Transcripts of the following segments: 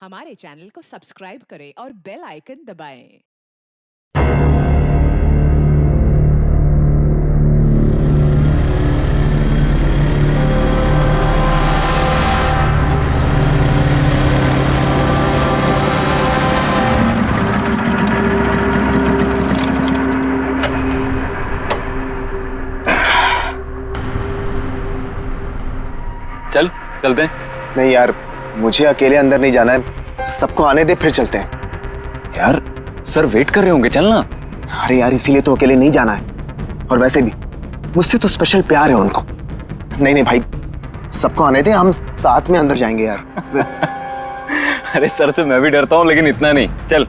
हमारे चैनल को सब्सक्राइब करें और बेल आइकन दबाएं। चल चलते हैं। नहीं यार, मुझे अकेले अंदर नहीं जाना है, सबको आने दे फिर चलते हैं। यार सर वेट कर रहे होंगे, चलना। अरे यार इसीलिए तो अकेले नहीं जाना है, और वैसे भी मुझसे तो स्पेशल प्यार है उनको। नहीं नहीं भाई, सबको आने दे, हम साथ में अंदर जाएंगे यार। अरे सर से मैं भी डरता हूँ, लेकिन इतना नहीं। चल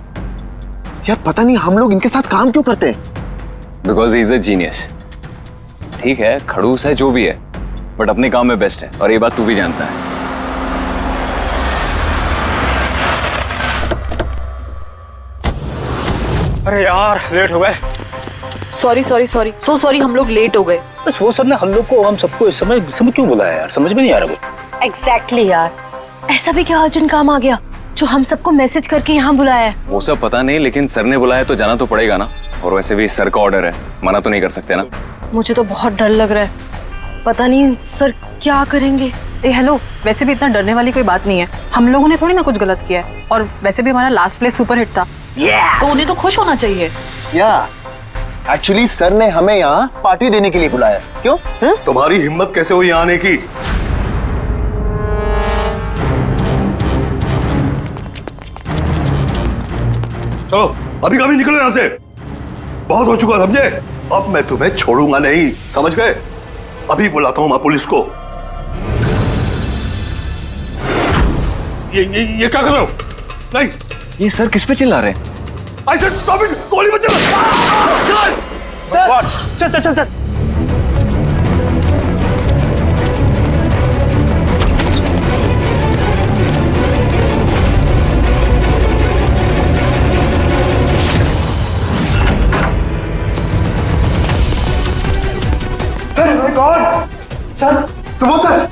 यार पता नहीं हम लोग इनके साथ काम क्यों करते हैं। Because he is a genius. ठीक है, खड़ूस है जो भी है, बट अपने काम में बेस्ट है, और ये बात तू भी जानता है। अरे यार लेट हो गए। Sorry sorry sorry so sorry, हम लोग लेट हो गए। वो सर ने हम सबको इस समय क्यों बुलाया यार, समझ में नहीं आ रहा कुछ। एग्जैक्टली यार, ऐसा भी क्या अर्जेंट काम आ गया जो हम सबको मैसेज करके यहाँ बुलाया है? वो सब पता नहीं, लेकिन सर ने बुलाया तो जाना तो पड़ेगा ना। और वैसे भी सर का ऑर्डर है, मना तो नहीं कर सकते ना। मुझे तो बहुत डर लग रहा है, पता नहीं सर क्या करेंगे। हेलो, वैसे भी इतना डरने वाली कोई बात नहीं है। हम लोगों ने थोड़ी ना कुछ गलत किया है, और वैसे भी हमारा लास्ट प्ले सुपर हिट था। तो उन्हें तो खुश होना चाहिए। या एक्चुअली सर ने हमें यहाँ पार्टी देने के लिए बुलाया। क्यों? तुम्हारी हिम्मत कैसे हुई यहाँ आने की? चलो अभी कभी निकलो यहाँ से, बहुत हो चुका समझे। अब मैं तुम्हें छोड़ूंगा नहीं, समझ गए? अभी बुलाता हूँ मैं पुलिस को। ये क्या कर रहे हो? नहीं, ये सर किस पे चिल्ला रहे हैं? I said stop it! गोली मत चला! सर चल चल चल चल। सर सुबोध सर,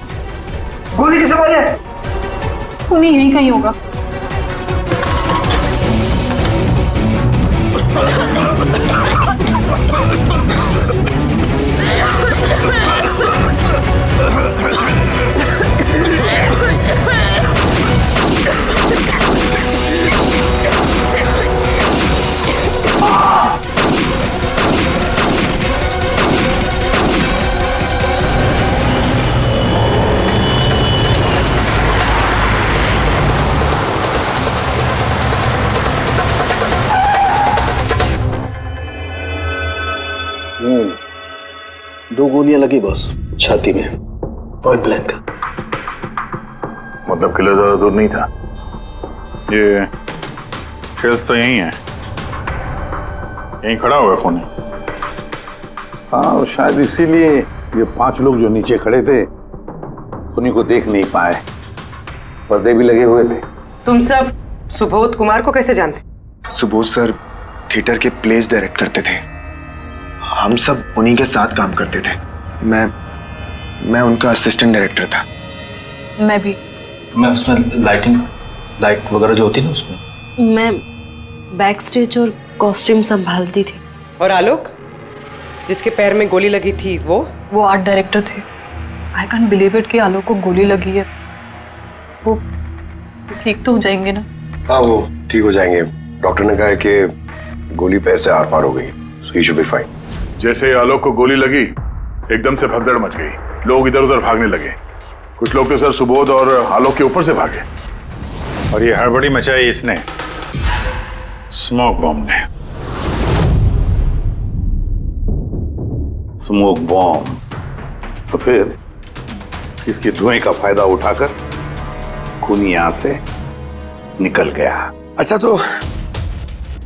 गोली किसे मारी है? उन्हें यहीं कहीं होगा। दो गोलियां लगी बॉस, छाती में, पॉइंट ब्लैंक। मतलब किला ज्यादा दूर नहीं था। ये शेल्स तो यहीं है, यहीं खड़ा हुआ खूनी। हाँ, शायद इसीलिए ये 5 लोग जो नीचे खड़े थे उन्हीं को देख नहीं पाए, पर्दे भी लगे हुए थे। तुम सब सुबोध कुमार को कैसे जानते? सुबोध सर थिएटर के प्लेस डायरेक्ट करते थे, हम सब उन्हीं के साथ काम करते थे। मैं उनका असिस्टेंट डायरेक्टर था। मैं भी। मैं उसमें लाइट वगैरह जो होती है ना उसमें। मैं बैक स्टेज और कॉस्ट्यूम संभालती थी। और आलोक, जिसके पैर में गोली लगी थी, वो आर्ट डायरेक्टर थे। आई कांट बिलीव इट कि आलोक को गोली लगी है। वो ठीक तो हो जाएंगे ना? हाँ वो ठीक हो जाएंगे, डॉक्टर ने कहा है कि गोली पैर से आर पार हो गई, सो ही शुड बी फाइन। जैसे आलोक को गोली लगी, एकदम से भगदड़ मच गई, लोग इधर उधर भागने लगे। कुछ लोग तो सर सुबोध और आलोक के ऊपर से भागे, और ये हड़बड़ी मचाई इसने, स्मोक बॉम्ब ने। स्मोक बॉम्ब, तो फिर इसके धुएं का फायदा उठाकर खूनी यहां से निकल गया। अच्छा, तो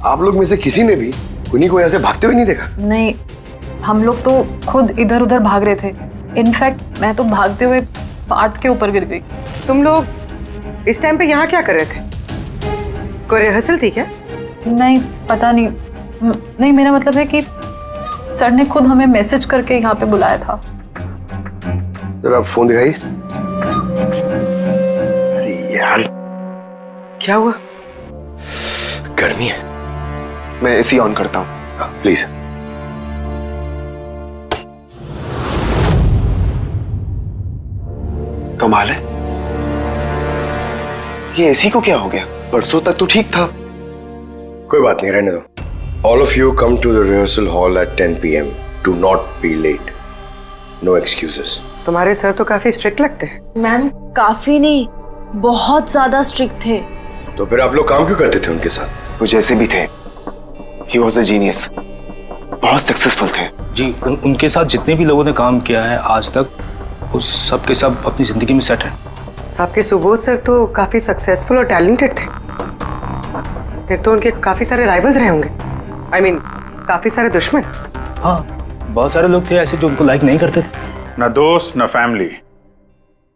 आप लोग में से किसी ने भी खूनी को यहाँ से भागते हुए नहीं देखा? नहीं, हम लोग तो खुद इधर उधर भाग रहे थे। इनफैक्ट मैं तो भागते हुए पार्ट के ऊपर गिर गई। तुम लोग इस टाइम पे यहाँ क्या कर रहे थे? कोई रिहर्सल थी क्या? नहीं, पता नहीं। नहीं, मेरा मतलब है कि सर ने खुद हमें मैसेज करके यहाँ पे बुलाया था। जरा फोन दिखाइए। अरे यार क्या हुआ? गर्मी है। मैं एसी ऑन करता हूँ। प्लीज। कमाल है, ये एसी को क्या हो गया? परसों तक तो ठीक था। कोई बात नहीं, रहने दो। All of you come to the rehearsal hall at 10 PM. Do not be late. No excuses. तुम्हारे सर तो काफी स्ट्रिक्ट लगते हैं। मैम काफी नहीं, बहुत ज्यादा स्ट्रिक्ट थे। तो फिर आप लोग काम क्यों करते थे उनके साथ? वो जैसे भी थे, he was a genius. बहुत सक्सेसफुल थे। जी उनके साथ जितने भी लोगों ने काम किया है आज तक, उस सब के सब अपनी जिंदगी में सेट है। आपके सुबोध सर तो काफी सक्सेसफुल और टैलेंटेड थे। फिर तो उनके काफी सारे राइवल्स रहे होंगे। I mean, काफी सारे दुश्मन। हाँ, बहुत सारे लोग थे ऐसे जो उनको लाइक नहीं करते थे। ना दोस्त ना फैमिली,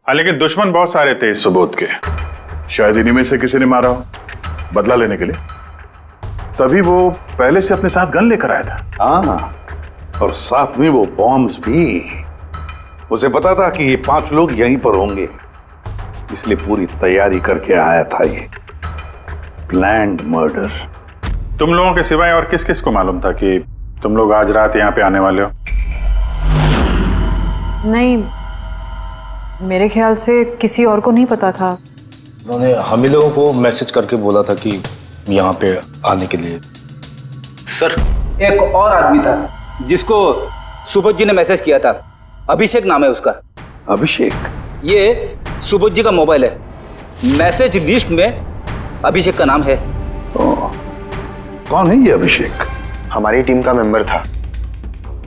हाँ लेकिन दुश्मन बहुत सारे थे इस सुबोध के। शायद इन्हीं में से किसी ने मारा हो बदला लेने के लिए, तभी वो पहले से अपने साथ गन लेकर आया था। हाँ, और साथ में वो बॉम्ब्स भी। उसे पता था कि ये 5 लोग यहीं पर होंगे, इसलिए पूरी तैयारी करके आया था। ये प्लान्ड मर्डर। तुम लोगों के सिवाय और किस किस को मालूम था कि तुम लोग आज रात यहाँ पे आने वाले हो? नहीं, मेरे ख्याल से किसी और को नहीं पता था। उन्होंने हम ही लोगों को मैसेज करके बोला था कि यहाँ पे आने के लिए। सर, एक और आदमी था जिसको सुबोध जी ने मैसेज किया था। अभिषेक नाम है उसका। अभिषेक? ये सुबोध जी का मोबाइल है। मैसेज लिस्ट में अभिषेक का नाम है। कौन है ये अभिषेक? हमारी टीम का मेंबर था,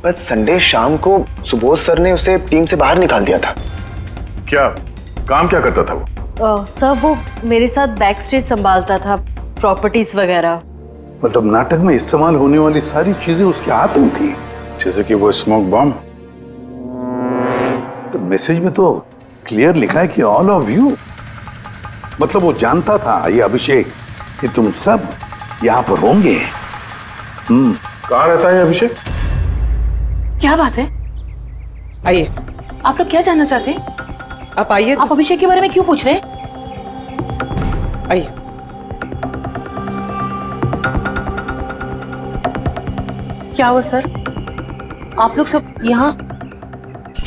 बस संडे शाम को सुबोध सर ने उसे टीम से बाहर निकाल दिया था। क्या काम क्या करता था वो? सर वो मेरे साथ बैक स्टेज संभालता था, प्रॉपर्टीज वगैरह। मतलब नाटक में इस्तेमाल होने वाली सारी चीजें उसके हाथ में थी, जैसे कि वो स्मोक बॉम्ब। तो मैसेज में तो क्लियर लिखा है कि ऑल ऑफ यू। मतलब वो जानता था ये अभिषेक कि तुम सब यहाँ पर होंगे। कहाँ रहता है अभिषेक? क्या बात है? आइए। आप लोग क्या जानना चाहते हैं? आप आइए। आप अभिषेक के बारे में क्यों पूछ रहे हैं? आइए। क्या हुआ सर? आप लोग सब यहाँ?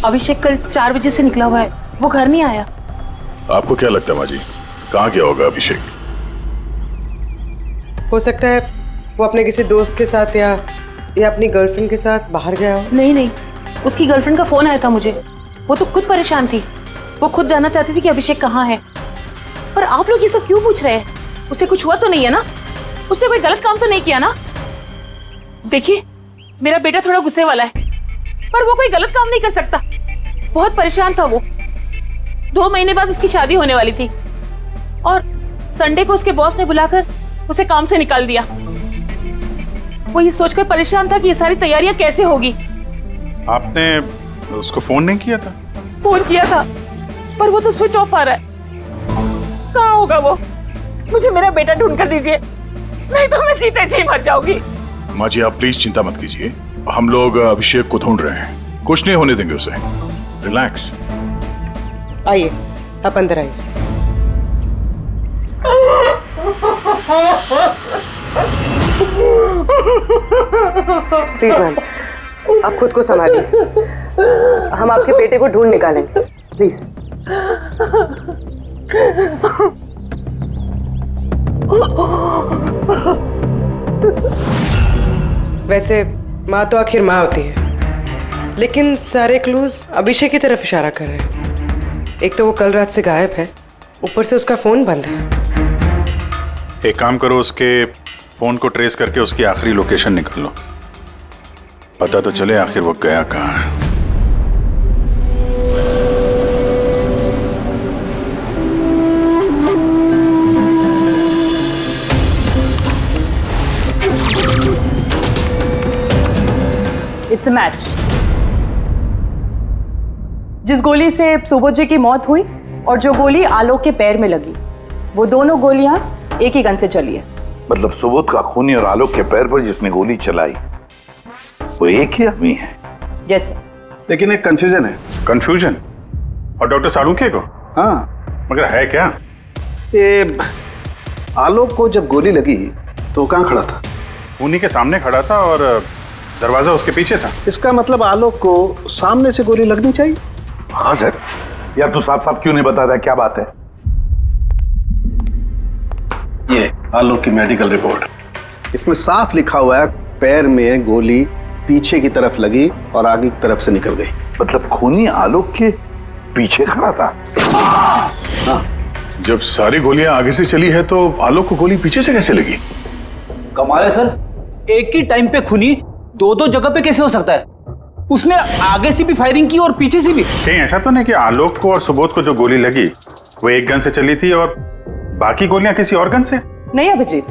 अभिषेक कल 4 बजे से निकला हुआ है, वो घर नहीं आया। आपको क्या लगता है माँ जी, कहाँ गया होगा अभिषेक? हो सकता है वो अपने किसी दोस्त के साथ या अपनी गर्लफ्रेंड के साथ बाहर गया हो। नहीं, उसकी गर्लफ्रेंड का फोन आया था मुझे। वो तो खुद परेशान थी, वो खुद जानना चाहती थी कि अभिषेक कहाँ है। पर आप लोग ये सब क्यों पूछ रहे हैं? उसे कुछ हुआ तो नहीं है ना? उसने कोई गलत काम तो नहीं किया ना? देखिए, मेरा बेटा थोड़ा गुस्से वाला है, पर वो कोई गलत काम नहीं कर सकता। बहुत परेशान था वो। 2 महीने बाद उसकी शादी होने वाली थी और संडे को उसके बॉस ने बुलाकर उसे काम से निकाल दिया। वो ये सोचकर परेशान था कि ये सारी तैयारियां कैसे होगी। आपने उसको फोन नहीं किया था? फोन किया था, पर वो तो स्विच ऑफ आ रहा है। कहाँ होगा वो? मुझे मेरा बेटा ढूंढ कर दीजिए, नहीं तो मैं जीते जी मर जाऊंगी। माँ जी, आप प्लीज चिंता मत कीजिए, हम लोग अभिषेक को ढूंढ रहे हैं, कुछ नहीं होने देंगे उसे। रिलैक्स। आइए, आप अंदर आइए। प्लीज मैम, आप खुद को संभालिए। हम आपके बेटे को ढूंढ निकालेंगे, प्लीज। वैसे माँ तो आखिर माँ होती है, लेकिन सारे क्लूज अभिषेक की तरफ इशारा कर रहे हैं। एक तो वो कल रात से गायब है, ऊपर से उसका फोन बंद है। एक काम करो, उसके फोन को ट्रेस करके उसकी आखिरी लोकेशन निकाल लो, पता तो चले आखिर वो गया कहाँ है। It's a match. जिस गोली से सुबोध जी की मौत हुई और जो गोली आलोक के पैर में लगी, वो दोनों गोलियां एक ही गन से चली है। मतलब सुबोध का खूनी और आलोक के पैर पर जिसने गोली चलाई वो एक ही आदमी है। जैसे, लेकिन एक कंफ्यूजन है। कंफ्यूजन? और डॉक्टर सालुंखे को? हाँ, मगर है क्या? ये आलोक को जब गोली लगी तो कहाँ खड़ा था? खूनी के सामने खड़ा था और दरवाजा उसके पीछे था। इसका मतलब आलोक को सामने से गोली लगनी चाहिए। हाँ सर। यार तू साफ साफ क्यों नहीं बताता, क्या बात है? ये आलोक की मेडिकल रिपोर्ट, इसमें साफ लिखा हुआ है पैर में गोली पीछे की तरफ लगी और आगे की तरफ से निकल गई। मतलब खूनी आलोक के पीछे खड़ा था? हाँ। जब सारी गोलियां आगे से चली है तो आलोक को गोली पीछे से कैसे लगी? कमाल है सर, एक ही टाइम पे खूनी दो दो जगह पे कैसे हो सकता है? उसने आगे से भी फायरिंग की और पीछे से भी। कहीं ऐसा तो नहीं कि आलोक को और सुबोध को जो गोली लगी वो एक गन से चली थी और बाकी गोलियां किसी और गन से? नहीं अभिजीत,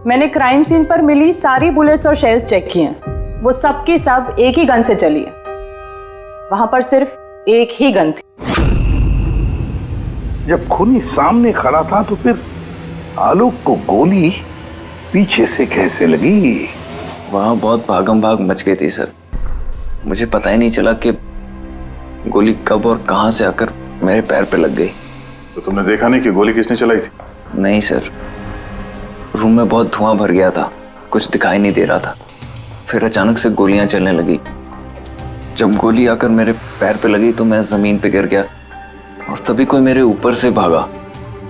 मैंने क्राइम सीन पर मिली सारी बुलेट्स और शेल्स चेक किए हैं, वो सब की सब एक ही गन से चली है। वहां पर सिर्फ एक ही गन थी। जब खूनी सामने खड़ा था तो फिर आलोक को गोली पीछे से कैसे लगी? वहां बहुत भागम भाग मच गई थी सर, मुझे पता ही नहीं चला कि गोली कब और कहां से आकर मेरे पैर पे लग गई। तो तुमने देखा नहीं कि गोली किसने चलाई थी? नहीं सर, रूम में बहुत धुआं भर गया था, कुछ दिखाई नहीं दे रहा था। फिर अचानक से गोलियां चलने लगी। जब गोली आकर मेरे पैर पे लगी तो मैं जमीन पे गिर गया और तभी कोई मेरे ऊपर से भागा।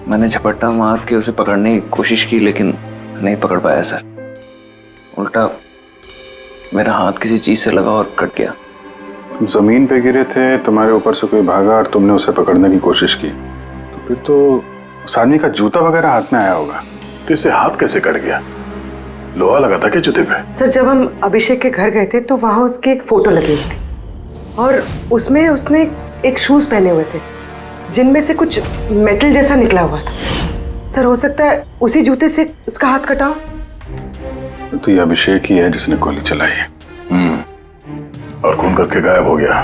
मैंने झपट्टा मार के उसे पकड़ने की कोशिश की लेकिन नहीं पकड़ पाया सर। उल्टा मेरा हाथ किसी चीज से लगा और कट गया। जमीन पे गिरे थे, तुम्हारे ऊपर से कोई भागा और तुमने उसे पकड़ने की कोशिश की, तो फिर तो उस आदमी का जूता वगैरह हाथ में आया होगा। तो इससे हाथ कैसे कट गया? लोहा लगा था क्या जूते पे? सर जब हम अभिषेक के घर गए थे तो वहां उसकी एक फोटो लगी हुई थी और उसमें उसने एक शूज पहने हुए थे जिनमें से कुछ मेटल जैसा निकला हुआ था। सर हो सकता है उसी जूते से इसका हाथ कटा। तो ये अभिषेक ही है जिसने गोली चलाई है। और खून करके गायब हो गया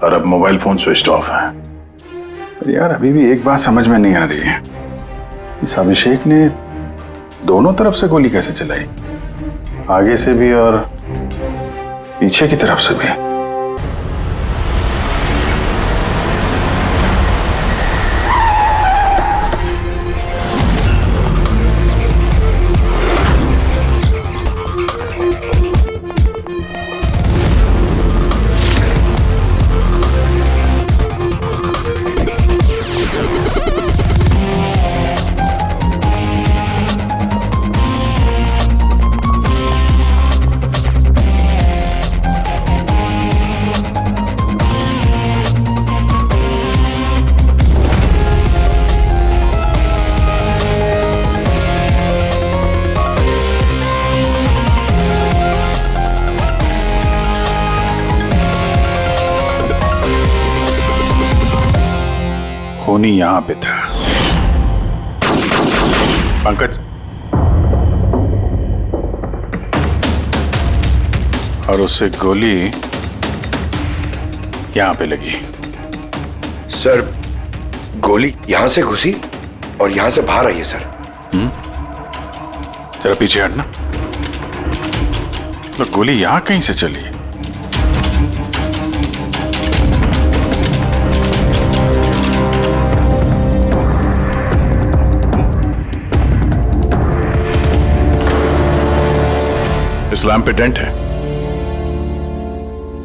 और अब मोबाइल फोन स्विच ऑफ है। यार अभी भी एक बात समझ में नहीं आ रही है, इस अभिषेक ने दोनों तरफ से गोली कैसे चलाई? आगे से भी और पीछे की तरफ से भी। खूनी यहां पे था। पंकज, और उससे गोली यहां पे लगी। सर गोली यहां से घुसी और यहां से बाहर आई है सर। जरा पीछे हटना। तो गोली यहां कहीं से चली? इस लैम्प पे डेंट है,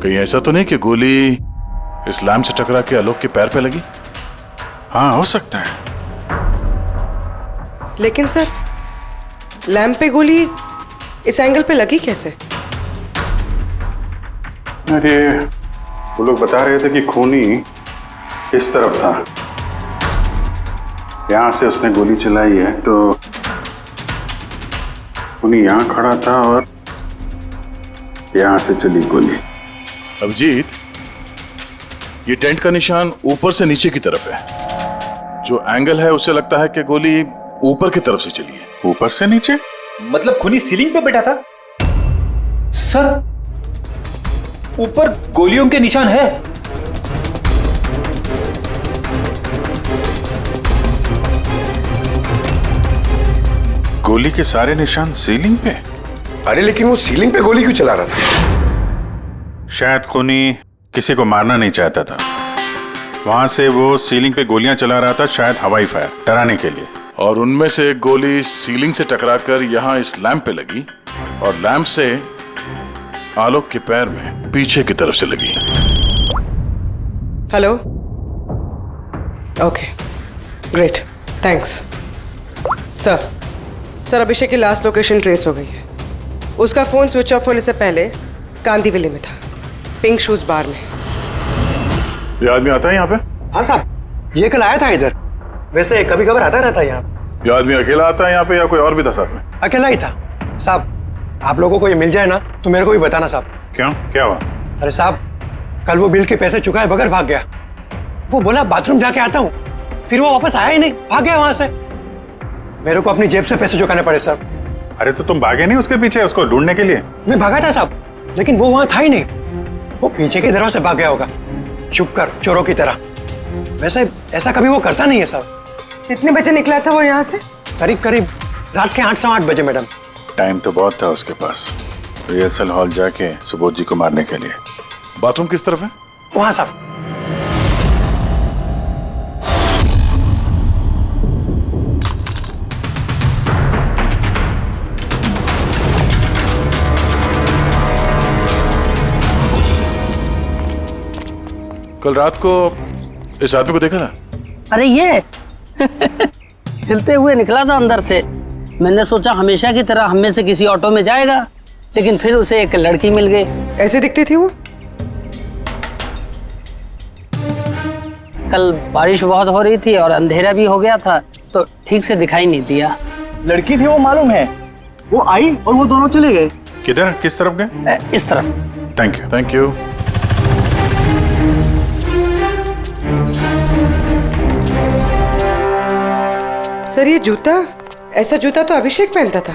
कहीं ऐसा तो नहीं कि गोली इस लैम्प से टकरा के आलोक के पैर पे लगी? हाँ हो सकता है। लेकिन सर लैंप पे गोली इस एंगल पे लगी कैसे? अरे वो लोग बता रहे थे कि खूनी इस तरफ था, यहां से उसने गोली चलाई है, तो खूनी यहां खड़ा था और यहां से चली गोली। अभिजीत, ये टेंट का निशान ऊपर से नीचे की तरफ है, जो एंगल है उससे लगता है कि गोली ऊपर की तरफ से चली है। ऊपर से नीचे? मतलब खूनी सीलिंग पे बैठा था? सर ऊपर गोलियों के निशान है। गोली के सारे निशान सीलिंग पे? अरे लेकिन वो सीलिंग पे गोली क्यों चला रहा था? शायद खूनी किसी को मारना नहीं चाहता था, वहां से वो सीलिंग पे गोलियां चला रहा था, शायद हवाई फायर डराने के लिए। और उनमें से एक गोली सीलिंग से टकराकर यहां इस लैंप पे लगी और लैंप से आलोक के पैर में पीछे की तरफ से लगी। Hello, okay, great, thanks. Sir Abhishek की लास्ट लोकेशन ट्रेस हो गई है। उसका फोन स्विच ऑफ होने से पहले कांदीवली में था, पिंक शूज बार में। ये आदमी आता है यहाँ पे? हाँ साहब, ये कल आया था इधर। वैसे कभी कभार आता रहता है यहाँ। ये आदमी अकेला आता है यहाँ पे या कोई और भी था साथ में? अकेला ही था साहब। आप लोगों को ये मिल जाए ना तो मेरे को भी बताना साहब। क्यों, क्या हुआ? अरे साहब, कल वो बिल के पैसे चुकाए बगैर भाग गया। वो बोला बाथरूम जाके आता हूँ, फिर वो वापस आया ही नहीं, भाग गया वहां से। मेरे को अपनी जेब से पैसे चुकाने पड़े साहब। अरे तो तुम भागे नहीं उसके पीछे उसको ढूंढने के लिए? मैं भागा था साहब, लेकिन वो वहां था ही नहीं। वो पीछे की दरवाजे से भाग गया होगा, छुप कर, चोरों की तरह। वैसे ऐसा कभी वो करता नहीं है साहब। कितने बजे निकला था वो यहाँ से? करीब रात के 8 सवा 8 बजे मैडम। टाइम तो बहुत था उसके पास रिहर्सल हॉल जाके सुबोध जी को मारने के लिए। बाथरूम किस तरफ है? वहां साहब। कल रात को इस आदमी को देखा था? अरे ये हिलते हुए निकला था अंदर से। मैंने सोचा हमेशा की तरह हम में से किसी ऑटो में जाएगा, लेकिन फिर उसे एक लड़की मिल गई। ऐसे दिखती थी वो? कल बारिश बहुत हो रही थी और अंधेरा भी हो गया था, तो ठीक से दिखाई नहीं दिया। लड़की थी वो मालूम है, वो आई और वो दोनों चले गए। किधर, किस तरफ गए? इस तरफ। Thank you. Thank you. Sir ये जूता, ऐसा जूता तो अभिषेक पहनता था।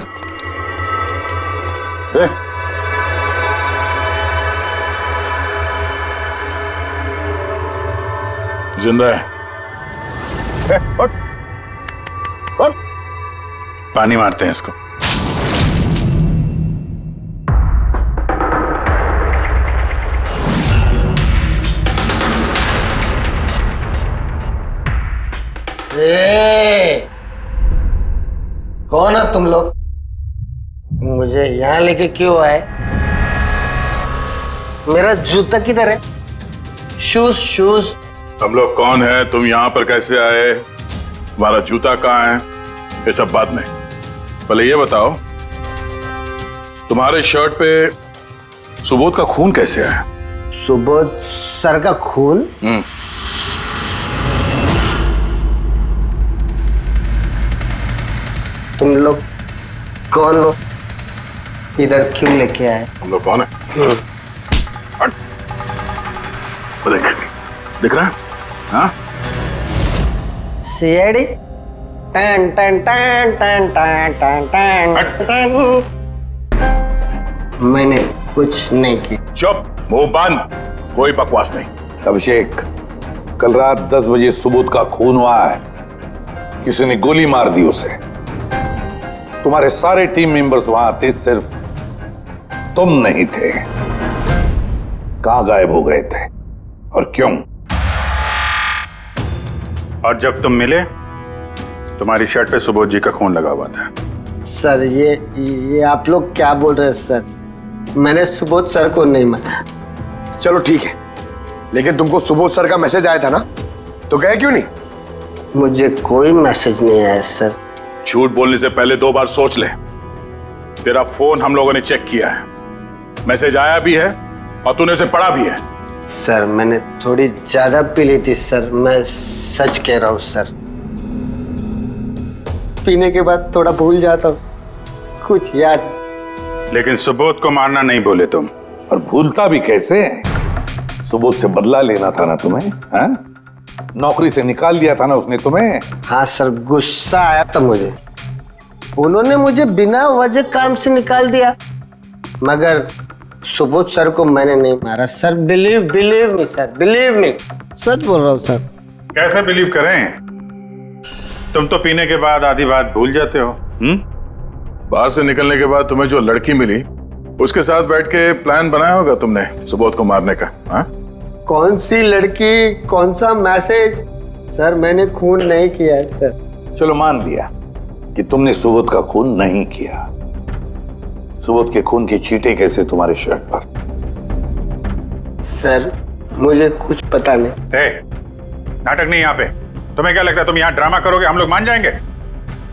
जिंदा है। पानी मारते हैं इसको। कौन हो तुम लोग? मुझे यहाँ लेके क्यों आए? मेरा जूता किधर है? शूज। हम लोग कौन है, तुम यहाँ पर कैसे आए, तुम्हारा जूता कहाँ है, ये सब बात नहीं। पहले ये बताओ, तुम्हारे शर्ट पे सुबोध का खून कैसे आया? सुबोध सर का खून? तुम लोग कौन हो? इधर क्यों लेके आए? हम लोग कौन है? दिख रहा है? हाँ? सीआईडी? टन टन टन टन टन टन टन टन। मैंने कुछ नहीं किया। चुप, मुंह बंद, कोई बकवास नहीं। अभिषेक, कल रात 10 बजे सुबोध का खून हुआ है। किसी ने गोली मार दी उसे। तुम्हारे सारे टीम मेंबर्स वहां थे, सिर्फ तुम नहीं थे। कहां गायब हो गए थे और क्यों? और जब तुम मिले, तुम्हारी शर्ट पे सुबोध जी का खून लगा हुआ था। सर ये आप लोग क्या बोल रहे हैं सर? मैंने सुबोध सर को नहीं मारा। चलो ठीक है, लेकिन तुमको सुबोध सर का मैसेज आया था ना, तो गए क्यों नहीं? मुझे कोई मैसेज नहीं आया सर। झूठ बोलने से पहले 2 बार सोच ले। तेरा फोन हम लोगों ने चेक किया है, मैसेज आया भी है और तूने उसे पढ़ा भी है। सर मैंने थोड़ी ज्यादा पी ली थी सर, मैं सच कह रहा हूँ सर। पीने के बाद थोड़ा भूल जाता हूँ, कुछ याद। लेकिन सुबोध को मारना नहीं बोले तुम। और भूलता भी कैसे? सुबोध से बदला लेना था ना तुम्हें, हाँ? नौकरी से निकाल दिया था ना उसने तुम्हें। हाँ सर, गुस्सा आया था मुझे। उन्होंने मुझे बिना वजह काम से निकाल दिया, मगर सुबोध सर को मैंने नहीं मारा sir. Believe me sir, believe me, सच बोल रहा हूँ सर। कैसे बिलीव करें? तुम तो पीने के बाद आधी बात भूल जाते हो। बाहर से निकलने के बाद तुम्हें जो लड़की मिली, उसके साथ बैठ के प्लान बनाया होगा तुमने सुबोध को मारने का। हाँ? कौन सी लड़की, कौन सा मैसेज? सर मैंने खून नहीं किया है सर। चलो मान लिया कि तुमने सुबोध का खून नहीं किया। सुबोध के खून की चींटे कैसे तुम्हारे शर्ट पर? सर मुझे कुछ पता नहीं। नाटक नहीं यहाँ पे। तुम्हें क्या लगता है तुम यहाँ ड्रामा करोगे हम लोग मान जाएंगे?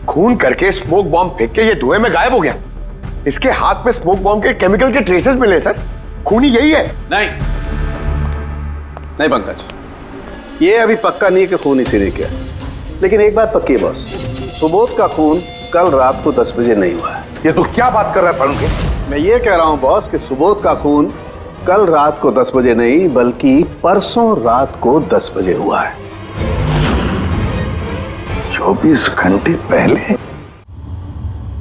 खून करके स्मोक बॉम्ब फेंक के ये धुएं में गायब हो गया। इसके हाथ में स्मोक बॉम्ब के केमिकल के ट्रेसेस मिले सर। खूनी यही है। नहीं पंकज, ये अभी पक्का नहीं है कि खून इसी ने किया, लेकिन एक बात पक्की है बॉस, सुबोध का खून कल रात को 10 बजे नहीं हुआ है। ये तो क्या बात कर रहा है फारूक? मैं ये कह रहा हूं बॉस कि सुबोध का खून कल रात को 10 बजे नहीं बल्कि परसों रात को 10 बजे हुआ है। 24 घंटे पहले?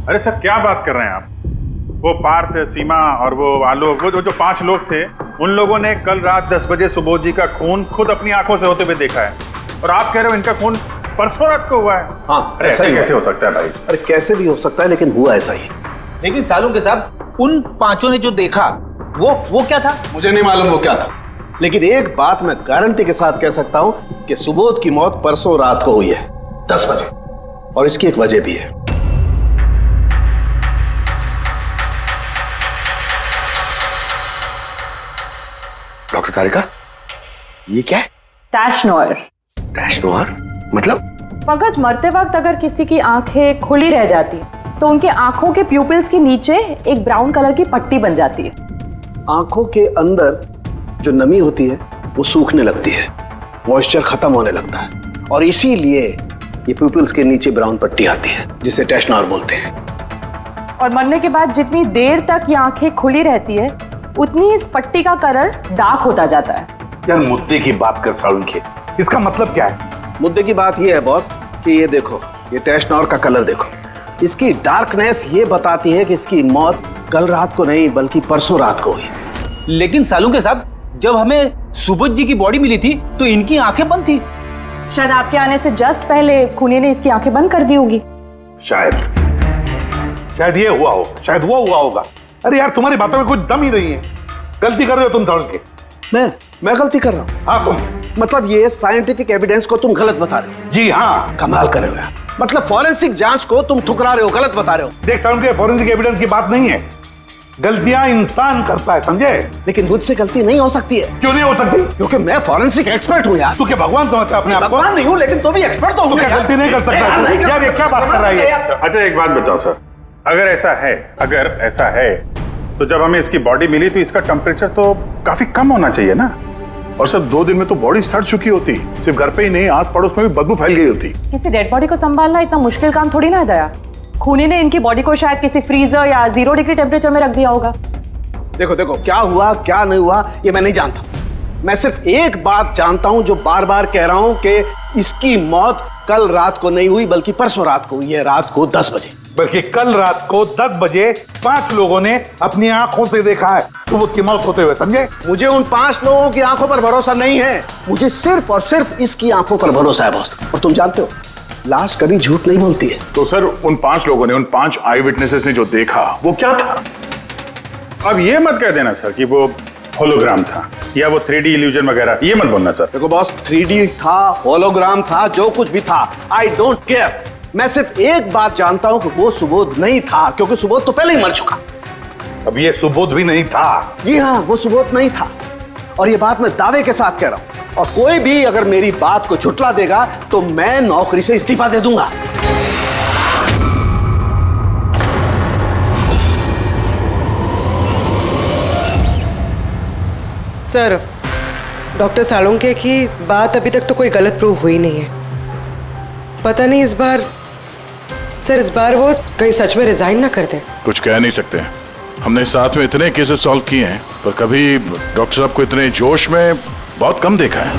अरे सर क्या बात कर रहे हैं आप? वो पार्थ, सीमा और वो आलोक, वो जो 5 लोग थे, उन लोगों ने कल रात 10 बजे सुबोध जी का खून खुद अपनी आंखों से होते हुए देखा है, और आप कह रहे हो इनका खून परसों रात को हुआ है? हाँ, अरे ऐसे कैसे हो सकता है भाई? अरे कैसे भी हो सकता है, लेकिन हुआ ऐसा ही। लेकिन सालुंके साहब, उन 5 ने जो देखा वो क्या था? मुझे नहीं मालूम वो क्या था, लेकिन एक बात मैं गारंटी के साथ कह सकता हूं कि सुबोध की मौत परसों रात को हुई है 10 बजे, और इसकी एक वजह भी है। डॉक्टर तारिका, ये क्या है? टैश नोयर। टैश नोयर मतलब? पंकज, मरते वक्त अगर किसी की आंखें खुली रह जाती है तो उनके आंखों के प्यूपिल्स के नीचे एक ब्राउन कलर की पट्टी बन जाती है। आंखों के अंदर जो नमी होती है वो सूखने लगती है, मॉइस्चर खत्म होने लगता है, और इसीलिए ये प्यूपिल्स के नीचे ब्राउन पट्टी आती है जिसे टैश नोयर बोलते हैं। और मरने के बाद जितनी देर तक ये आंखें खुली रहती है उतनी इस पट्टी का कलर डार्क होता जाता है। यार मुद्दे की बात कर सालुंके, इसका मतलब क्या है? मुद्दे की बात ये है बॉस कि ये देखो, ये टैश नोयर का कलर देखो, इसकी डार्कनेस ये बताती है कि इसकी मौत कल रात को नहीं बल्कि परसों रात को हुई। लेकिन सालुंके साहब, जब हमें सुबोध जी की बॉडी मिली थी तो इनकी आंखें बंद थी। शायद आपके आने से जस्ट पहले खूनी ने इसकी आंखें बंद कर दी होगी। शायद ये हुआ हो, शायद वो हुआ होगा। अरे यार तुम्हारी बातों में कुछ दम ही नहीं है। गलती कर रहे हो तुम सालुंके। मैं गलती कर रहा हूँ? हाँ तुम। मतलब ये साइंटिफिक एविडेंस को तुम गलत बता रहे हो? जी हाँ। कमाल कर रहे हो यार, मतलब फॉरेंसिक जांच को तुम ठुकरा रहे हो, गलत बता रहे हो। देख सालुंके, फॉरेंसिक एविडेंस की बात नहीं है, गलतियां इंसान करता है, समझे? लेकिन मुझसे गलती नहीं हो सकती है। क्यों नहीं हो सकती? क्योंकि मैं फॉरेंसिक एक्सपर्ट हूँ यार। तू क्या भगवान समझता है अपने आप को? भगवान नहीं हूँ, लेकिन तो भी एक्सपर्ट तो हूँ। क्या गलती नहीं कर सकता? यार ये क्या बात कर रहा है? अच्छा एक बात बताओ सर, अगर ऐसा है तो जब हमें इसकी बॉडी मिली तो इसका टेम्परेचर तो काफी कम होना चाहिए ना? और सर 2 दिन में तो बॉडी सड़ चुकी होती, सिर्फ घर पे ही नहीं आस पड़ोस में भी बदबू फैल गई होती। किसी डेड बॉडी को संभालना इतना मुश्किल काम थोड़ी ना है दया। खूनी ने इनकी बॉडी को शायद किसी फ्रीजर या 0 डिग्री टेम्परेचर में रख दिया होगा। देखो क्या हुआ क्या नहीं हुआ ये मैं नहीं जानता। मैं सिर्फ एक बात जानता हूं जो बार बार कह रहा हूं कि इसकी मौत कल रात को नहीं हुई बल्कि परसों रात को हुई है, रात को 10 बजे। बल्कि कल रात को 10 बजे 5 लोगों ने अपनी आंखों से देखा है सुबोध की मौत होते हुए, समझे? मुझे उन 5 लोगों की आंखों पर भरोसा नहीं है, मुझे सिर्फ और सिर्फ इसकी आंखों पर भरोसा है बॉस। और तुम जानते हो लाश कभी झूठ नहीं बोलती है। तो सर उन 5 लोगों ने, उन 5 आई विटनेसेस ने जो देखा वो क्या था? अब ये मत कह देना सर कि वो होलोग्राम था या वो 3D इल्यूजन वगैरह, ये मत बोलना सर। देखो बॉस, 3D था, होलोग्राम था, जो कुछ भी था, आई डोंट केयर। मैं सिर्फ एक बात जानता हूं कि वो सुबोध नहीं था, क्योंकि सुबोध तो पहले ही मर चुका। अब ये सुबोध भी नहीं था? जी हाँ, वो सुबोध नहीं था, और ये बात मैं दावे के साथ कह रहा हूं। और कोई भी अगर मेरी बात को झुठला देगा तो मैं नौकरी से इस्तीफा दे दूंगा। सर, डॉक्टर सालुंके की बात अभी तक तो कोई गलत प्रूव हुई नहीं है। पता नहीं इस बार वो कहीं सच में रिजाइन ना कर दें। कुछ कह नहीं सकते, हमने साथ में इतने केसेस सॉल्व किए हैं पर कभी डॉक्टर साहब को इतने जोश में बहुत कम देखा है।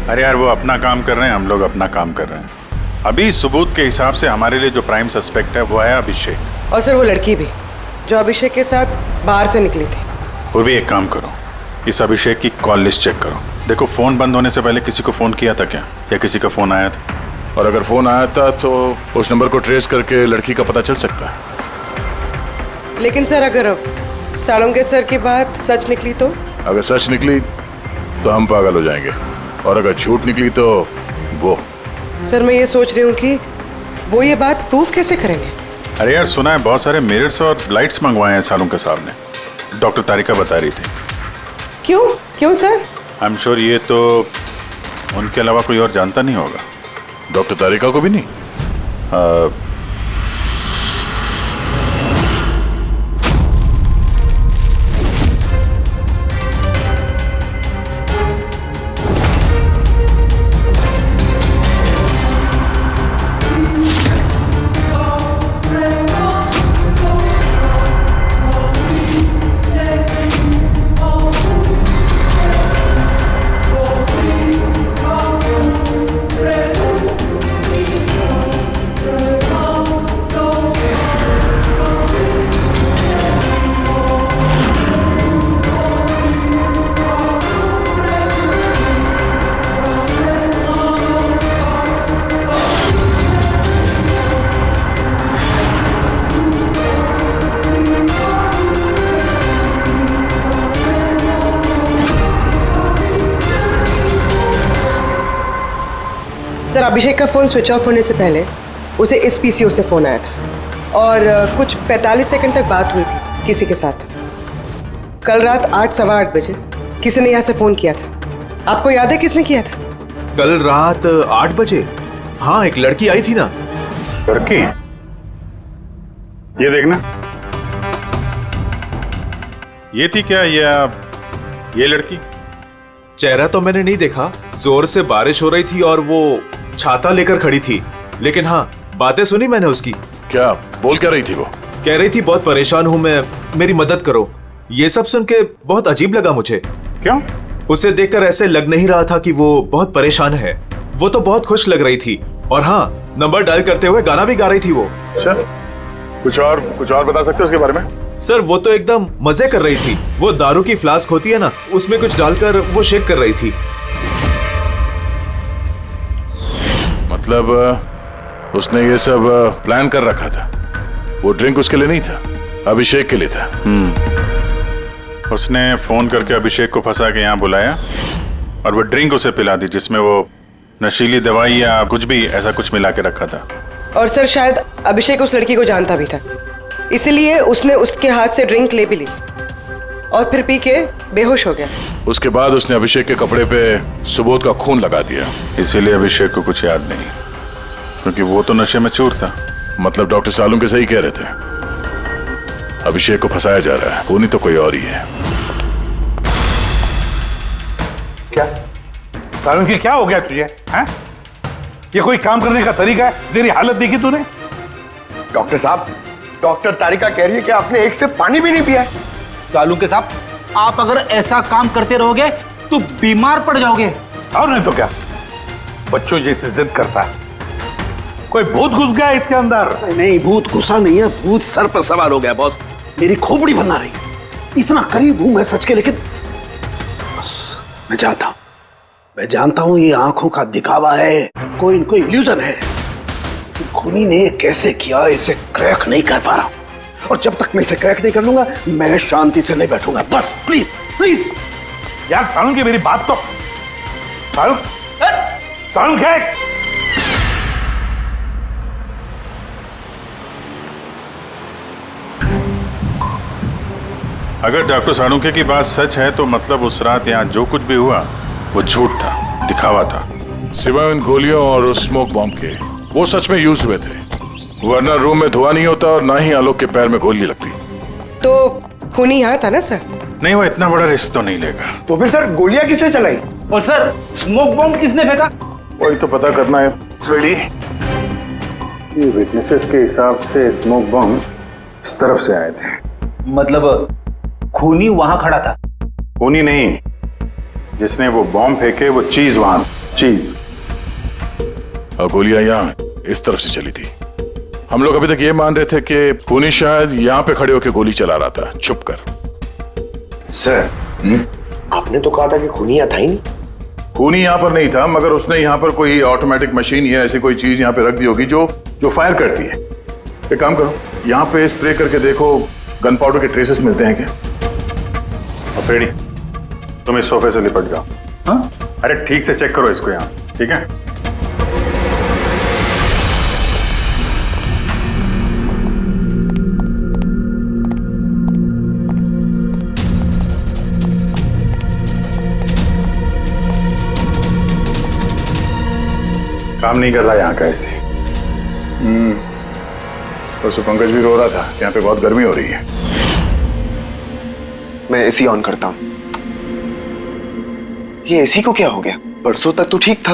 अरे यार वो अपना काम कर रहे हैं, हम लोग अपना काम कर रहे हैं। अभी सबूत के हिसाब से हमारे लिए जो प्राइम सस्पेक्ट है वो है अभिषेक। और सर वो लड़की भी जो अभिषेक के साथ बाहर से निकली थी। वो भी एक काम करो, इस अभिषेक की कॉल लिस्ट चेक करो, देखो फोन बंद होने से पहले किसी को फोन किया था क्या, या किसी का फोन आया था? और अगर फोन आया था तो उस नंबर को ट्रेस करके लड़की का पता चल सकता है। लेकिन सर अगर सालुंके सर की बात सच निकली तो? अगर सच निकली तो हम पागल हो जाएंगे, और अगर झूठ निकली तो वो। सर मैं ये सोच रही हूँ कि वो ये बात प्रूफ कैसे करेंगे? अरे यार सुना है बहुत सारे मिरर्स और लाइट्स मंगवाए हैं सालुंके साहब ने, डॉक्टर तारिका बता रही थी। क्यों क्यों सर? आई एम श्योर ये तो उनके अलावा कोई और जानता नहीं होगा। डॉक्टर तारिका को भी नहीं? सर अभिषेक का फोन स्विच ऑफ होने से पहले उसे इस पीसीओ से फोन आया था और कुछ 45 सेकंड तक बात हुई थी किसी के साथ। कल रात 8 सवा 8 बजे किसी ने यहाँ से फोन किया था। आपको याद है किसने किया था? कल रात 8 बजे? हाँ, एक लड़की आई थी ना। लड़की? ये देखना, ये थी क्या ये लड़की? चेहरा तो मैंने नहीं देखा, जोर से बारिश हो रही थी और वो छाता लेकर खड़ी थी, लेकिन हाँ बातें सुनी मैंने उसकी। क्या बोल क्या रही थी वो? कह रही थी बहुत परेशान हूँ मैं, मेरी मदद करो। ये सब सुन के बहुत अजीब लगा मुझे। क्यों? उसे देखकर ऐसे लग नहीं रहा था कि वो बहुत परेशान है। वो तो बहुत खुश लग रही थी, और हाँ नंबर डायल करते हुए गाना भी गा रही थी वो। अच्छा, कुछ और बता सकते हो उसके बारे में? सर वो तो एकदम मजे कर रही थी। वो दारू की फ्लास्क होती है ना, उसमें कुछ डालकर वो शेक कर रही थी। मतलब उसने ये सब प्लान कर रखा था। वो ड्रिंक उसके लिए नहीं था, अभिषेक के लिए था। उसने फोन करके अभिषेक को फंसा के यहाँ बुलाया और वो ड्रिंक उसे पिला दी जिसमें वो नशीली दवाई या कुछ भी ऐसा कुछ मिला के रखा था। और सर शायद अभिषेक उस लड़की को जानता भी था, इसलिए उसने उसके हाथ से ड्रिंक ले भी ली और फिर पी के बेहोश हो गया। उसके बाद उसने अभिषेक के कपड़े पे सुबोध का खून लगा दिया। इसीलिए अभिषेक को कुछ याद नहीं, क्योंकि वो तो नशे में चूर था। मतलब डॉक्टर सालुंके सही कह रहे थे, अभिषेक को फंसाया जा रहा है, वो नहीं तो कोई और ही है। क्या सालुंके, क्या हो गया तुझे? हैं? ये कोई काम करने का तरीका है? तेरी हालत देखी तूने? डॉक्टर साहब, डॉक्टर तारिका कह रही है कि आपने एक सिप पानी भी नहीं पिया। सालुंके साहब, आप अगर ऐसा काम करते रहोगे तो बीमार पड़ जाओगे। और नहीं तो क्या, बच्चों जैसे जिद करता है। कोई भूत घुस गया इसके अंदर। नहीं, भूत घुसा नहीं है, भूत सर पर सवार हो गया बॉस। मेरी खोपड़ी बना रही है। इतना करीब हूं मैं सच के, लेकिन बस मैं जानता हूं ये आंखों का दिखावा है, कोई इनको इल्यूजन है। खूनी ने कैसे किया इसे क्रैक नहीं कर पा रहा हूं, और जब तक मैं इसे क्रैक नहीं कर लूंगा मैं शांति से नहीं बैठूंगा। बस प्लीज प्लीज यार सालुंके, मेरी बात तो सालुंके। अगर डॉक्टर सालुंके की बात सच है तो मतलब उस रात यहाँ जो कुछ भी हुआ वो झूठ था, दिखावा था। सिवाय उन गोलियों और उस स्मोक बॉम्ब के, वो सच में यूज हुए थे, वरना रूम में धुआं नहीं होता और ना ही आलोक के पैर में गोली लगती। तो खूनी यहाँ था ना सर? नहीं, वो इतना बड़ा रिस्क तो नहीं लेगा। तो फिर सर गोलियां किसने चलाई? और सर स्मोक बॉम्ब किसने फेंका? वही तो पता करना है। ये विटनेसेस के हिसाब से स्मोक बॉम्ब इस तरफ से आए थे। मतलब खूनी वहां खड़ा था? खूनी नहीं, जिसने वो बॉम्ब फेंके वो चीज वहां, चीज। और गोलियां यहाँ इस तरफ से चली थी। हम लोग अभी तक ये मान रहे थे कि खूनी शायद यहाँ पे खड़े होकर गोली चला रहा था छुप कर। सर आपने तो कहा था कि खूनी यहाँ था ही नहीं। खूनी यहाँ पर नहीं था, मगर उसने यहाँ पर कोई ऑटोमेटिक मशीन या ऐसी कोई चीज यहाँ पे रख दी होगी जो फायर करती है। एक काम करो, यहाँ पे स्प्रे करके देखो गन पाउडर के ट्रेसेस मिलते हैं क्या? और फ्रेडी, तुम इस सोफे से लिपट जाओ। हाँ, अरे ठीक से चेक करो इसको यहाँ, ठीक है? काम नहीं कर रहा यहाँ का ऐसे। परसों पंकज भी रो रहा था, यहाँ पे बहुत गर्मी हो रही है। मैं एसी ऑन करता हूँ। ये एसी को क्या हो गया? परसों तक तो ठीक था।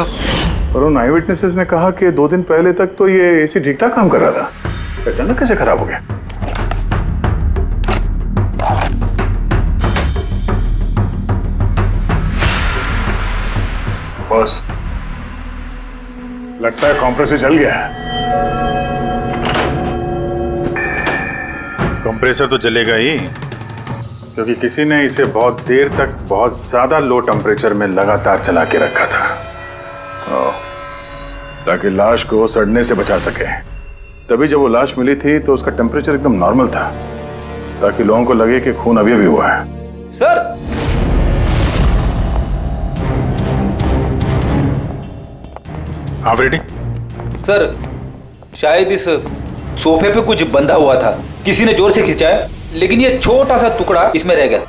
और उन आई विटनेसेस ने कहा कि 2 दिन पहले तक तो ये एसी ठीक ठाक काम कर रहा था, अचानक कैसे खराब हो गया? बॉस, लगता है कंप्रेसर जल गया है। कंप्रेसर तो जलेगा ही, क्योंकि किसी ने इसे बहुत देर तक बहुत ज्यादा लो टेम्परेचर में लगातार चला के रखा था, ताकि लाश को सड़ने से बचा सके। तभी जब वो लाश मिली थी तो उसका टेम्परेचर एकदम नॉर्मल था, ताकि लोगों को लगे कि खून अभी अभी हुआ है। सर, हाँ रेडी? सर, शायद इस सोफे पे कुछ बंधा हुआ था, किसी ने जोर से खींचा है, लेकिन ये छोटा सा टुकड़ा इसमें रह गया।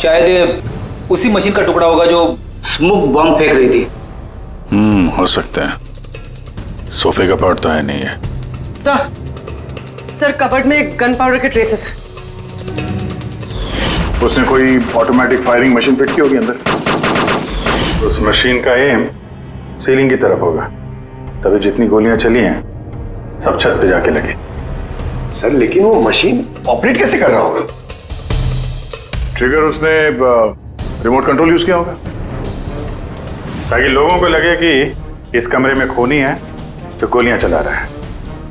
शायद ये उसी मशीन का टुकड़ा होगा जो स्मोक बम फेंक रही थी। हो सकता है। सोफे का पार्ट तो है नहीं है। सर कबर्ड में गन पाउडर के ट्रेसेस हैं। उसने कोई ऑटोमेटिक फायरिंग मशीन फिट की होगी अंदर। उस मशीन का एम सीलिंग की तरफ होगा, तभी जितनी गोलियां चली हैं सब छत पे जाके लगे। सर लेकिन वो मशीन ऑपरेट कैसे कर रहा होगा? ट्रिगर उसने रिमोट कंट्रोल यूज किया होगा, ताकि लोगों को लगे कि इस कमरे में खूनी है तो गोलियां चला रहा है।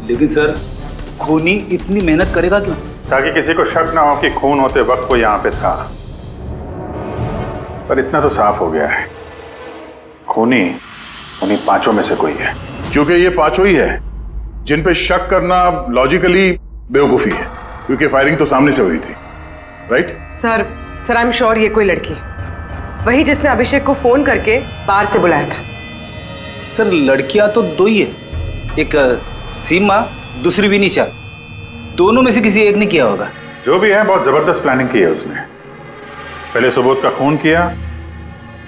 लेकिन सर, खूनी इतनी मेहनत करेगा क्यों? ताकि किसी को शक ना हो कि खून होते वक्त वो यहाँ पे था। पर इतना तो साफ हो गया है, खूनी उन्हीं 5 में से कोई है, क्योंकि ये 5 ही है जिन पे शक करना लॉजिकली बेवकूफी है, क्योंकि फायरिंग तो सामने से हुई थी, right? Sir I am sure ये कोई लड़की है, वही जिसने अभिषेक को फोन करके बाहर से बुलाया था। सर, लड़कियां तो 2 ही है, एक सीमा, दूसरी विनीशा। दोनों में से किसी एक ने किया होगा। जो भी है, बहुत जबरदस्त प्लानिंग की है उसने। पहले सुबोध का खून किया,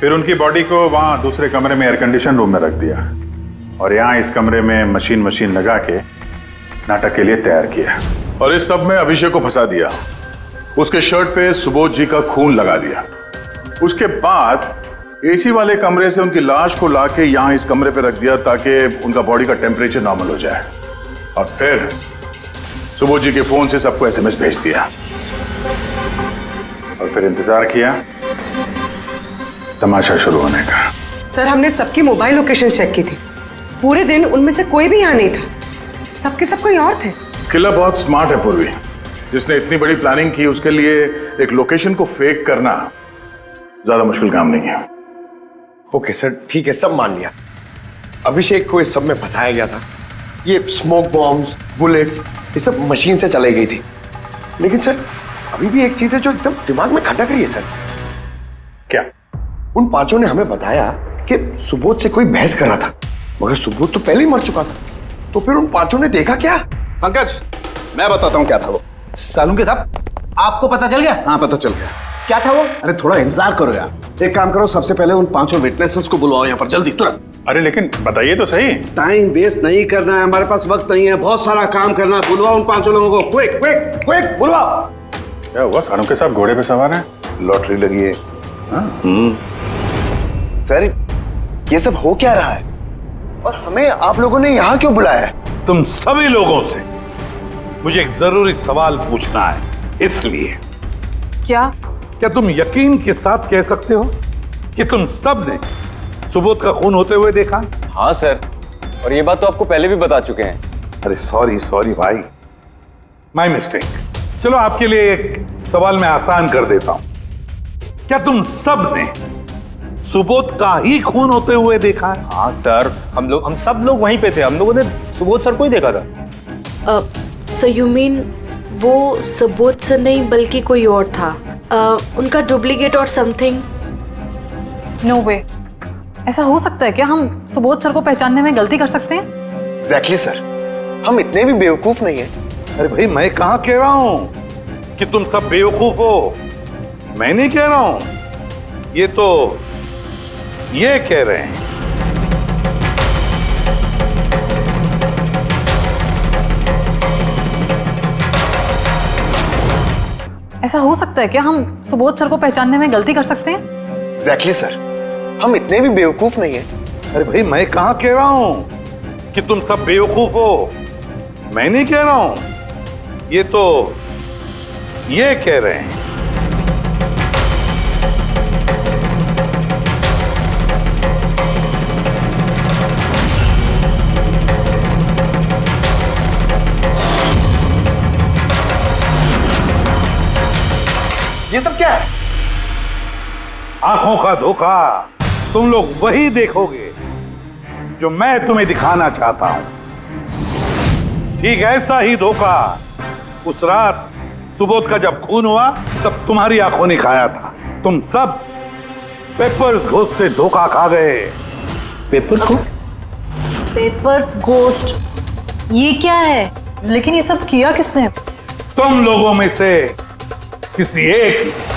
फिर उनकी बॉडी को वहां दूसरे कमरे में एयर कंडीशन रूम में रख दिया, और यहाँ इस कमरे में मशीन लगा के नाटक के लिए तैयार किया। और इस सब में अभिषेक को फंसा दिया, उसके शर्ट पे सुबोध जी का खून लगा दिया। उसके बाद एसी वाले कमरे से उनकी लाश को लाके यहाँ इस कमरे पे रख दिया, ताकि उनका बॉडी का टेम्परेचर नॉर्मल हो जाए। और फिर सुबोध जी के फोन से सबको एसएमएस भेज दिया, और फिर इंतजार किया तमाशा शुरू होने का। सर हमने सबकी मोबाइल लोकेशन चेक की थी, पूरे दिन उनमें से कोई भी यहाँ नहीं था, सबके सब कोई और थे। किलर बहुत स्मार्ट है पूर्वी, जिसने इतनी बड़ी प्लानिंग की, उसके लिए एक लोकेशन को फेक करना ज्यादा मुश्किल काम नहीं है। ओके सर, ठीक है, सब मान लिया। अभिषेक को इस सब में फंसाया गया था। ये स्मोक बॉम्ब्स, बुलेट्स, ये सब मशीन से चलाई गई थी। लेकिन सर अभी भी एक चीज है जो एकदम दिमाग में खटक रही है सर। क्या? उन 5 ने हमें बताया कि सुबोध से कोई बहस कर रहा था, मगर सुबोध तो पहले ही मर चुका था। तो फिर उन 5 ने देखा क्या? पंकज, मैं बताता हूँ क्या था वो। सालुंके साहब, आपको पता चल गया? हाँ, पता चल गया। क्या था वो? अरे थोड़ा इंतजार करो यार। एक काम करो, सबसे पहले उन 5 विटनेसेस को बुलाओ यहाँ पर जल्दी, तुरंत। अरे लेकिन बताइए तो सही। टाइम वेस्ट नहीं करना है, हमारे पास वक्त नहीं है, बहुत सारा काम करना है। बुलवाओ उन 5 लोगों को, क्विक क्विक क्विक बुलवाओ। क्या हुआ? सालुंके साहब घोड़े पे सवार है? लॉटरी लगी है। सर ये सब हो क्या रहा है, और हमें आप लोगों ने यहाँ क्यों बुलाया है? तुम सभी लोगों से मुझे एक जरूरी सवाल पूछना है, इसलिए। क्या तुम यकीन के साथ कह सकते हो कि तुम सब ने सुबोध का खून होते हुए देखा? हाँ सर, और ये बात तो आपको पहले भी बता चुके हैं। अरे सॉरी भाई, माय मिस्टेक। चलो आपके लिए एक सवाल मैं आसान कर देता हूं। क्या तुम सब ने सुबोध का ही खून होते हुए देखा है? हाँ सर, हम सब लोग वहीं पे थे, हम लोगों ने सुबोध सर को ही देखा था। So you mean वो सुबोध सर नहीं बल्कि कोई और था। उनका डुप्लीकेट और समथिंग। नो वे, ऐसा हो सकता है क्या? हम सुबोध सर को पहचानने में गलती कर सकते हैं? एग्जैक्टली सर, हम इतने भी बेवकूफ नहीं हैं। अरे भाई, मैं कहाँ कह रहा हूँ कि तुम सब बेवकूफ हो। मैं नहीं कह रहा हूँ, ये तो ये कह रहे हैं। ऐसा हो सकता है क्या? हम सुबोध सर को पहचानने में गलती कर सकते हैं? एग्जैक्टली सर, हम इतने भी बेवकूफ नहीं हैं। अरे भाई, मैं कहाँ कह रहा हूँ कि तुम सब बेवकूफ हो। मैं नहीं कह रहा हूँ, ये तो ये कह रहे हैं। ये सब क्या है? आंखों का धोखा। तुम लोग वही देखोगे जो मैं तुम्हें दिखाना चाहता हूं। ठीक ऐसा ही धोखा उस रात सुबोध का जब खून हुआ तब तुम्हारी आंखों ने खाया था। तुम सब पेपर्स घोस्ट से धोखा खा गए। पेपर को? पेपर्स घोस्ट, ये क्या है? लेकिन ये सब किया किसने? तुम लोगों में से किसी एक ने।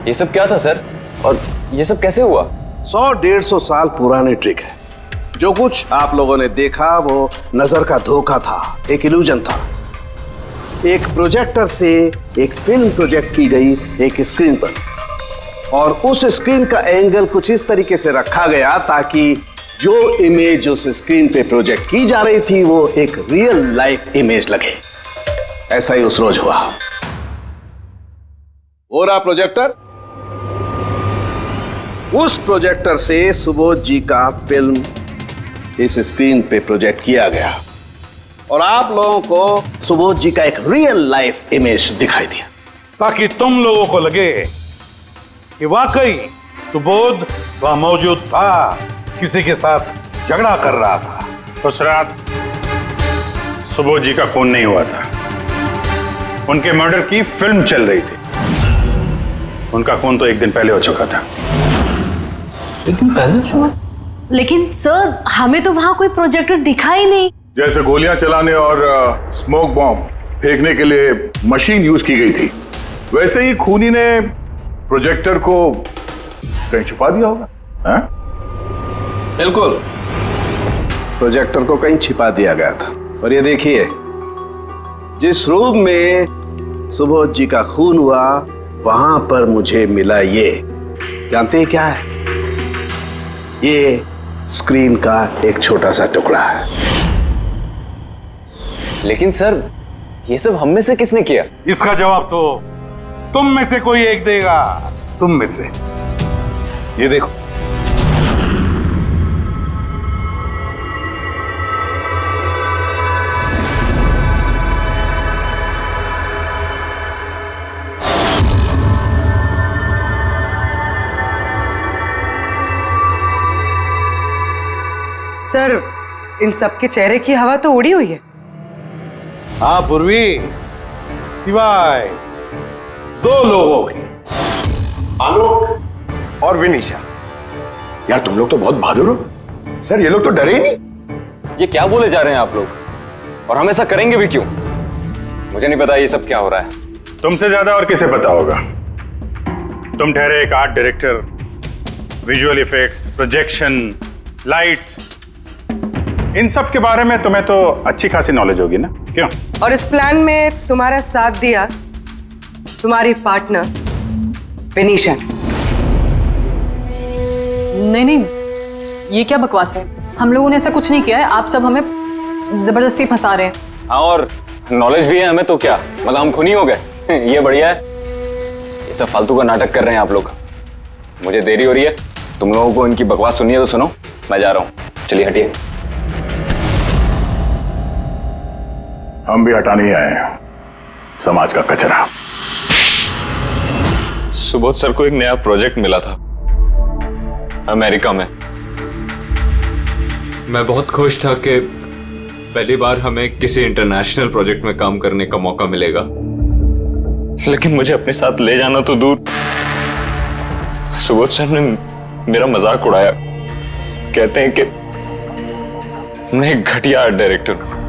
ये सब क्या था सर, और ये सब कैसे हुआ? 100-150 साल पुरानी ट्रिक है। जो कुछ आप लोगों ने देखा वो नजर का धोखा था, एक इल्यूजन था। एक प्रोजेक्टर से एक फिल्म प्रोजेक्ट की गई एक स्क्रीन पर, और उस स्क्रीन का एंगल कुछ इस तरीके से रखा गया ताकि जो इमेज उस स्क्रीन पे प्रोजेक्ट की जा रही थी वो एक रियल लाइफ इमेज लगे। ऐसा ही उस रोज हुआ। हो रहा प्रोजेक्टर, उस प्रोजेक्टर से सुबोध जी का फिल्म इस स्क्रीन पे प्रोजेक्ट किया गया और आप लोगों को सुबोध जी का एक रियल लाइफ इमेज दिखाई दिया, ताकि तुम लोगों को लगे कि वाकई सुबोध वहां मौजूद था, किसी के साथ झगड़ा कर रहा था। उस रात सुबोध जी का खून नहीं हुआ था, उनके मर्डर की फिल्म चल रही थी। उनका खून तो एक दिन पहले हो चुका था। एक दिन पहले? लेकिन सर, हमें तो वहां कोई प्रोजेक्टर दिखा ही नहीं। जैसे गोलियां चलाने और स्मोक बॉम्ब फेंकने के लिए मशीन यूज की गई थी, वैसे ही खूनी ने प्रोजेक्टर को कहीं छुपा दिया होगा। हाँ? बिल्कुल, प्रोजेक्टर को कहीं छिपा दिया गया था। और ये देखिए, जिस रूम में सुबोध जी का खून हुआ वहां पर मुझे मिला ये, जानते हैं क्या है? ये स्क्रीन का एक छोटा सा टुकड़ा है। लेकिन सर, ये सब हम में से किसने किया? इसका जवाब तो तुम में से कोई एक देगा। तुम में से। ये देखो, सर, इन सबके चेहरे की हवा तो उड़ी हुई है। हाँ पूर्वी, सिवाय 2 लोगों की, आलोक और विनीशा। यार तुम लोग तो बहुत बहादुर हो। सर ये लोग तो डरे ही नहीं। ये क्या बोले जा रहे हैं आप लोग? और हम ऐसा करेंगे भी क्यों? मुझे नहीं पता ये सब क्या हो रहा है। तुमसे ज्यादा और किसे पता होगा? तुम ठहरे एक art director, visual effects, projection, lights, इन सब के बारे में तुम्हें तो अच्छी खासी नॉलेज होगी ना, क्यों? और इस प्लान में तुम्हारा साथ दिया तुम्हारी पार्टनर विनीशा। नहीं नहीं, ये क्या बकवास है? हम लोगों ने ऐसा कुछ नहीं किया है। आप सब हमें जबरदस्ती फंसा रहे हैं। हाँ, और नॉलेज भी है हमें तो क्या, मतलब हम खूनी हो गए? ये बढ़िया है। ये सब फालतू का नाटक कर रहे हैं आप लोग। मुझे देरी हो रही है, तुम लोगों को इनकी बकवास सुननी है तो सुनो, मैं जा रहा हूँ। चलिए हटिए। हम भी हटाने ही आए हैं समाज का कचरा। सुबोध सर को एक नया प्रोजेक्ट मिला था अमेरिका में। मैं बहुत खुश था कि पहली बार हमें किसी इंटरनेशनल प्रोजेक्ट में काम करने का मौका मिलेगा, लेकिन मुझे अपने साथ ले जाना तो दूर। सुबोध सर ने मेरा मजाक उड़ाया, कहते हैं कि मैं एक घटिया आर्ट डायरेक्टर हूं,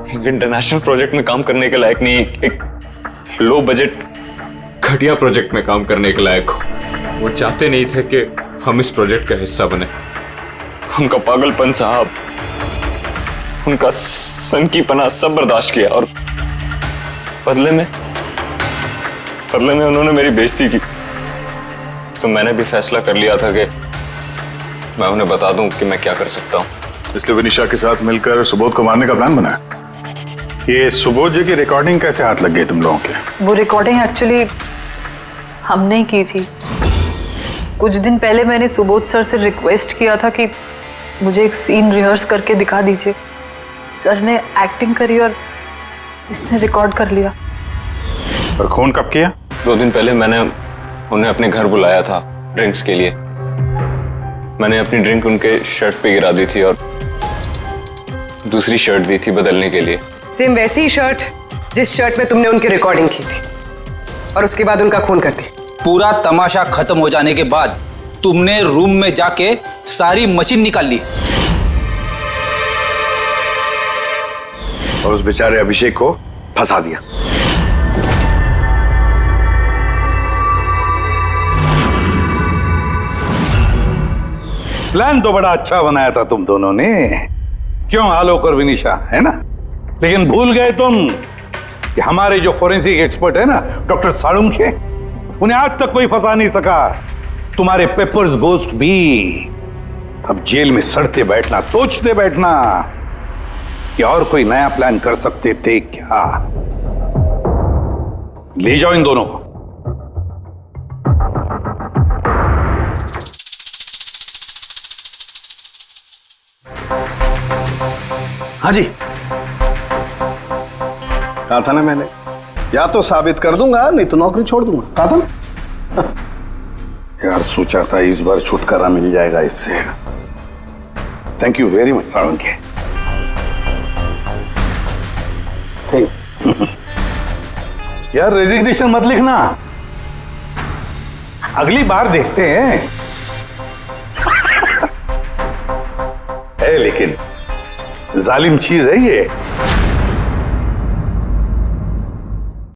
एक इंटरनेशनल प्रोजेक्ट में काम करने के लायक नहीं, एक लो बजट घटिया प्रोजेक्ट में काम करने के लायक हो। वो चाहते नहीं थे कि हम इस प्रोजेक्ट का हिस्सा बने। उनका पागलपन साहब, उनका सनकीपना सब बर्दाश्त किया और बदले में उन्होंने मेरी बेइज्जती की। तो मैंने भी फैसला कर लिया था कि मैं उन्हें बता दूं कि मैं क्या कर सकता हूं। इसलिए विनिशा के साथ मिलकर सुबोध को मारने का प्लान बनाया। ये सुबोध जी की रिकॉर्डिंग कैसे हाथ लग गई तुम लोगों के? वो रिकॉर्डिंग एक्चुअली हमने ही की थी। कुछ दिन पहले मैंने सुबोध सर से रिक्वेस्ट किया था कि मुझे एक सीन रिहर्स करके दिखा दीजिए। सर ने एक्टिंग करी और इसने रिकॉर्ड कर लिया। और खून कब किया? 2 दिन पहले मैंने उन्हें अपने घर बुलाया था ड्रिंक्स के लिए। मैंने अपनी ड्रिंक उनके शर्ट पे गिरा दी थी और दूसरी शर्ट दी थी बदलने के लिए। सेम वैसी ही शर्ट जिस शर्ट में तुमने उनकी रिकॉर्डिंग की थी, और उसके बाद उनका खून कर दिया। पूरा तमाशा खत्म हो जाने के बाद तुमने रूम में जाके सारी मशीन निकाल ली और उस बेचारे अभिषेक को फंसा दिया। प्लान तो बड़ा अच्छा बनाया था तुम दोनों ने, क्यों आलोक और विनिशा, है ना? लेकिन भूल गए तुम कि हमारे जो फोरेंसिक एक्सपर्ट है ना डॉक्टर साळुंखे, उन्हें आज तक कोई फंसा नहीं सका। तुम्हारे पेपर्स गोस्ट भी अब जेल में सड़ते बैठना, सोचते बैठना कि और कोई नया प्लान कर सकते थे क्या। ले जाओ इन दोनों को। हाँ जी, कहा था ना मैंने, या तो साबित कर दूंगा नहीं तो नौकरी छोड़ दूंगा, कहा था ना। यार सोचा था इस बार छुटकारा मिल जाएगा इससे। Thank you very much Salunkhe. यार रेजिग्नेशन मत लिखना, अगली बार देखते हैं। है लेकिन जालिम चीज है ये।